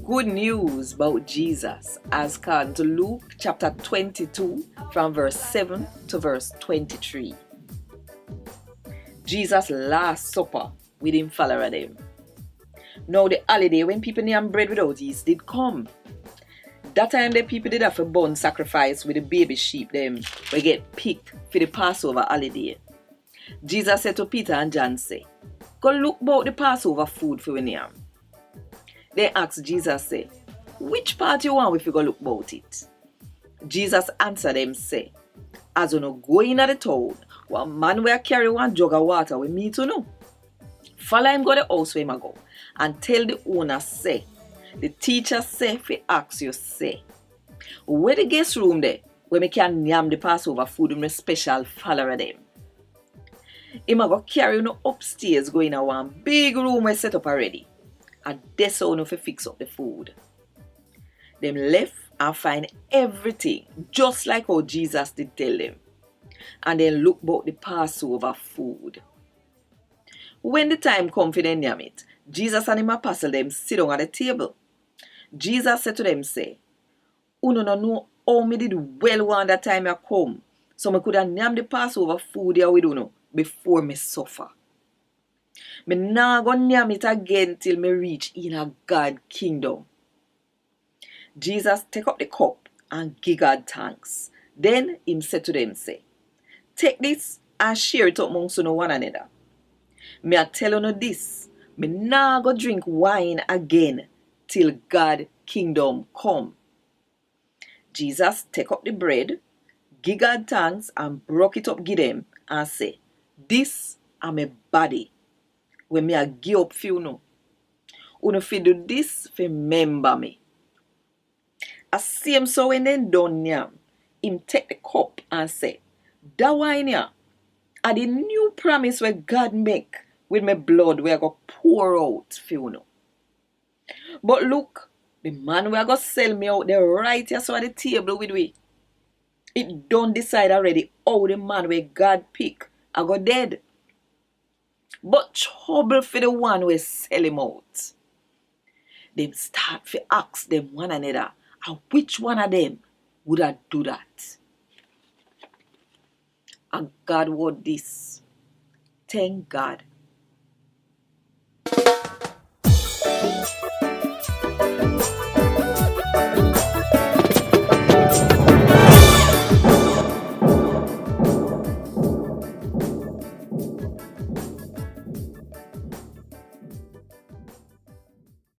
good news about Jesus as according to Luke chapter 22 from verse 7 to verse 23. Jesus' last supper with him follower them. Now the holiday when people name bread without yeast did come. That time the people did have to burn sacrifice with the baby sheep them we get picked for the Passover holiday. Jesus said to Peter and John say, go look about the Passover food for when yam. They asked Jesus say, which part you want if you go look about it? Jesus answered them say, as you no go in at the town, one man will carry one jug of water with me to know. Follow him go the house where him a go and tell the owner say, the teacher say if he ask you say, where the guest room there where me can yam the Passover food with my special follower them. Him a go carry you upstairs go in a one big room we set up already. And that's how you fix up the food. Them left and find everything just like how Jesus did tell them. And then look about the Passover food. When the time come for them yam it, Jesus and him apostle them sit down at the table. Jesus said to them say, uno no know how me did well want that time I come, so me could have yam the Passover food here with uno before me suffer. Me nah go yam it again till me reach in a God kingdom. Jesus take up the cup and give God thanks. Then him said to them say, take this and share it amongst you one another. Me a tell you this, me nah go drink wine again till God kingdom come. Jesus take up the bread, give God thanks and broke it up give them and say, this are my body when me a give up for you know. Uno fi do this fi remember me. As same so when then done yam, him take the cup and say, that wine here are the new promise where God make with my blood where I go pour out for you know. But look, the man where I go sell me out there right here so at the table with we. It don't decide already how the man where God pick I go dead. But trouble for the one who sell him out. Them start to ask them one another, and which one of them would I do that? And Gad Wod Dis. Thank God